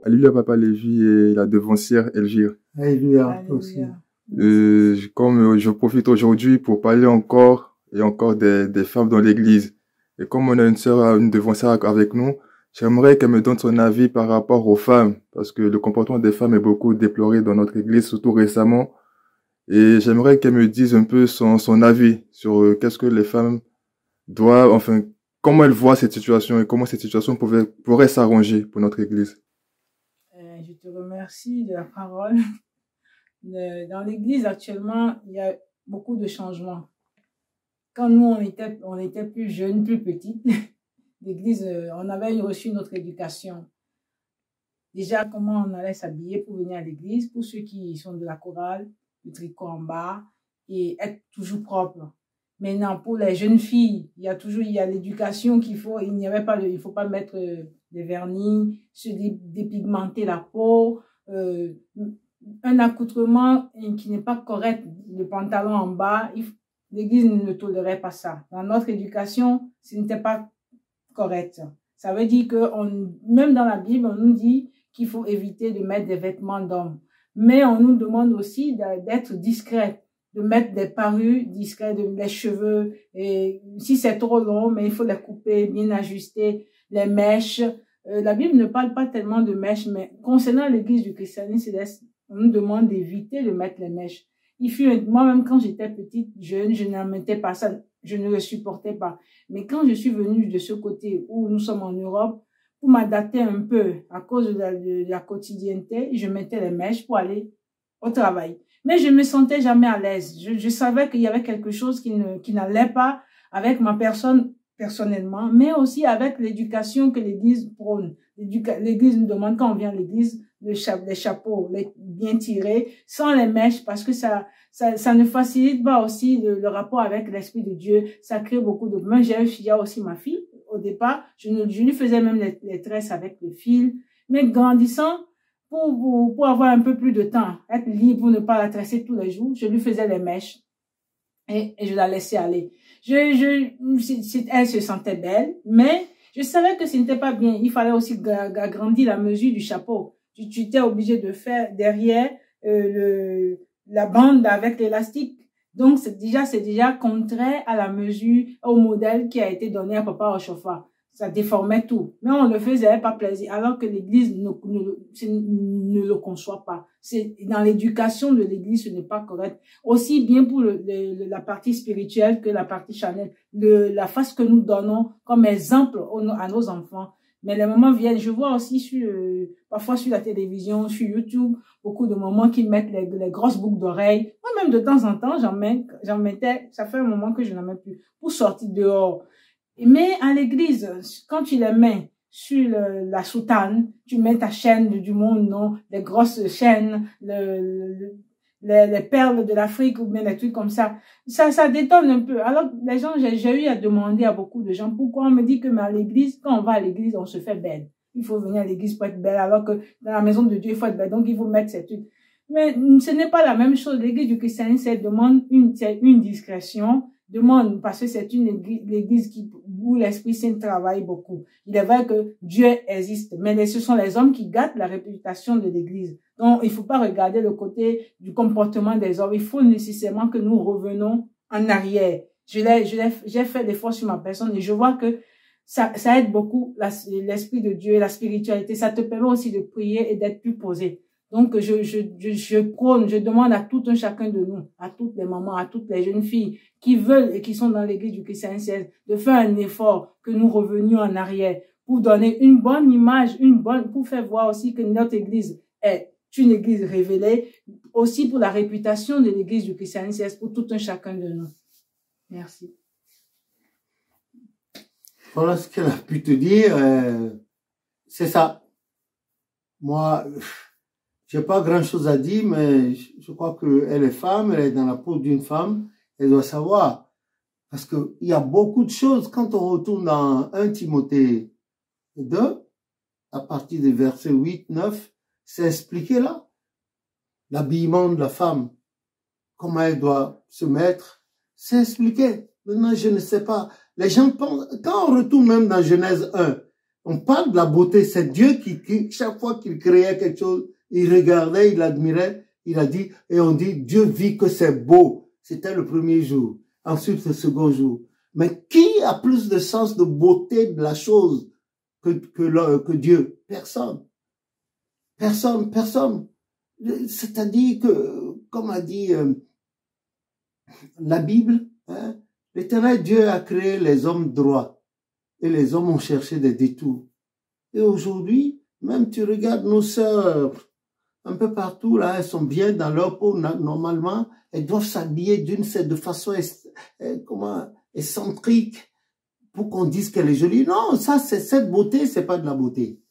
Alléluia, Papa Lévi et la devancière Elvire. Alléluia, aussi. Comme je profite aujourd'hui pour parler encore et encore des femmes dans l'église. Et comme on a une devancière avec nous, j'aimerais qu'elle me donne son avis par rapport aux femmes, parce que le comportement des femmes est beaucoup déploré dans notre église, surtout récemment. Et j'aimerais qu'elle me dise un peu son avis sur qu'est-ce que les femmes doivent, enfin, comment elle voit cette situation et comment cette situation pourrait s'arranger pour notre église. Je te remercie de la parole. Dans l'église actuellement, il y a beaucoup de changements. Quand nous, on était plus jeunes, plus petites, l'église, on avait reçu notre éducation. Déjà, comment on allait s'habiller pour venir à l'église, pour ceux qui sont de la chorale, le tricot en bas, et être toujours propre. Maintenant, pour les jeunes filles, il y a l'éducation qu'il faut, il faut pas mettre des vernis, se dépigmenter la peau, un accoutrement qui n'est pas correct, le pantalon en bas, l'église ne tolérait pas ça. Dans notre éducation, ce n'était pas correct. Ça veut dire que même dans la Bible, on nous dit qu'il faut éviter de mettre des vêtements d'hommes. Mais on nous demande aussi d'être discret, de mettre des parures discrètes, les cheveux, et si c'est trop long, mais il faut les couper, bien ajuster, les mèches. La Bible ne parle pas tellement de mèches, mais concernant l'église du christianisme, on nous demande d'éviter de mettre les mèches. Moi-même, quand j'étais petite, jeune, je n'en mettais pas ça, je ne le supportais pas. Mais quand je suis venue de ce côté où nous sommes en Europe, pour m'adapter un peu à cause de la quotidienneté, je mettais les mèches pour aller au travail. Mais je me sentais jamais à l'aise. Je savais qu'il y avait quelque chose qui n'allait pas avec ma personne personnellement, mais aussi avec l'éducation que l'église prône. L'église nous demande quand on vient à l'église, les chapeaux bien tirés, sans les mèches, parce que ça ne facilite pas aussi le rapport avec l'Esprit de Dieu. Ça crée beaucoup de... Moi, il y a aussi ma fille. Au départ, je lui faisais même les tresses avec le fil. Mais grandissant, pour avoir un peu plus de temps, être libre pour ne pas la tresser tous les jours, je lui faisais les mèches et je la laissais aller. Elle se sentait belle, mais je savais que ce n'était pas bien. Il fallait aussi agrandir la mesure du chapeau. Tu étais obligé de faire derrière la bande avec l'élastique. Donc, c'est déjà contraire à la mesure, au modèle qui a été donné à Papa Ochofa. Ça déformait tout. Mais on le faisait pas plaisir, alors que l'église ne le conçoit pas. C'est dans l'éducation de l'église, ce n'est pas correct. Aussi bien pour la partie spirituelle que la partie charnelle. La face que nous donnons comme exemple à nos enfants. Mais les moments viennent, je vois aussi parfois sur la télévision, sur YouTube, beaucoup de mamans qui mettent les grosses boucles d'oreilles. Moi-même, de temps en temps, j'en mettais, ça fait un moment que je n'en mets plus, pour sortir dehors. Mais à l'église, quand tu les mets sur la soutane, tu mets ta chaîne du monde, non, les grosses chaînes, les perles de l'Afrique ou bien des trucs comme ça. Ça détonne un peu. Alors, les gens, j'ai eu à demander à beaucoup de gens pourquoi on me dit que mais à l'église, quand on va à l'église, on se fait belle. Il faut venir à l'église pour être belle, alors que dans la maison de Dieu, il faut être belle. Donc, il faut mettre ces trucs. Mais ce n'est pas la même chose. L'église du christianisme, c'est une discrétion, demande, parce que c'est une l'église où l'Esprit Saint travaille beaucoup. Il est vrai que Dieu existe, mais ce sont les hommes qui gâtent la réputation de l'église. Donc, il faut pas regarder le côté du comportement des hommes. Il faut nécessairement que nous revenons en arrière. J'ai fait l'effort sur ma personne et je vois que ça aide beaucoup l'Esprit de Dieu, la spiritualité. Ça te permet aussi de prier et d'être plus posé. Donc, je prône, je demande à tout un chacun de nous, à toutes les mamans, à toutes les jeunes filles qui veulent et qui sont dans l'église du christianisme, de faire un effort, que nous revenions en arrière pour donner une bonne image, pour faire voir aussi que notre église est une église révélée, aussi pour la réputation de l'église du christianisme, pour tout un chacun de nous. Merci. Voilà ce qu'elle a pu te dire. C'est ça. Moi, j'ai pas grand chose à dire, mais je crois qu'elle est femme, elle est dans la peau d'une femme, elle doit savoir. Parce que il y a beaucoup de choses, quand on retourne dans 1 Timothée 2, à partir des versets 8, 9, c'est expliqué là. L'habillement de la femme, comment elle doit se mettre, c'est expliqué. Maintenant, je ne sais pas. Les gens pensent, quand on retourne même dans Genèse 1, On parle de la beauté. C'est Dieu qui, chaque fois qu'il créait quelque chose, il regardait, il admirait, il a dit, et on dit, Dieu vit que c'est beau. C'était le premier jour. Ensuite, le second jour. Mais qui a plus de sens de beauté de la chose que Dieu? Personne. Personne, personne. C'est-à-dire que, comme a dit la Bible, hein, l'Éternel Dieu a créé les hommes droits et les hommes ont cherché des détours. Et aujourd'hui, même tu regardes nos sœurs un peu partout, là, elles sont bien dans leur peau, normalement, elles doivent s'habiller de façon excentrique pour qu'on dise qu'elle est jolie. Non, ça, c'est cette beauté, c'est pas de la beauté.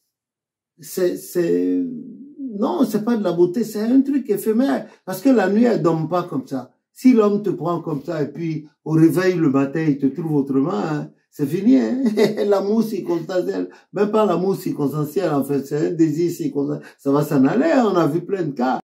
Non, c'est pas de la beauté, c'est un truc éphémère. Parce que la nuit, elle dort pas comme ça. Si l'homme te prend comme ça et puis au réveil le matin, il te trouve autrement, hein, c'est fini, hein. L'amour circonstanciel, même pas l'amour circonstanciel, en fait, c'est un désir circonstanciel. Ça va s'en aller, hein, on a vu plein de cas.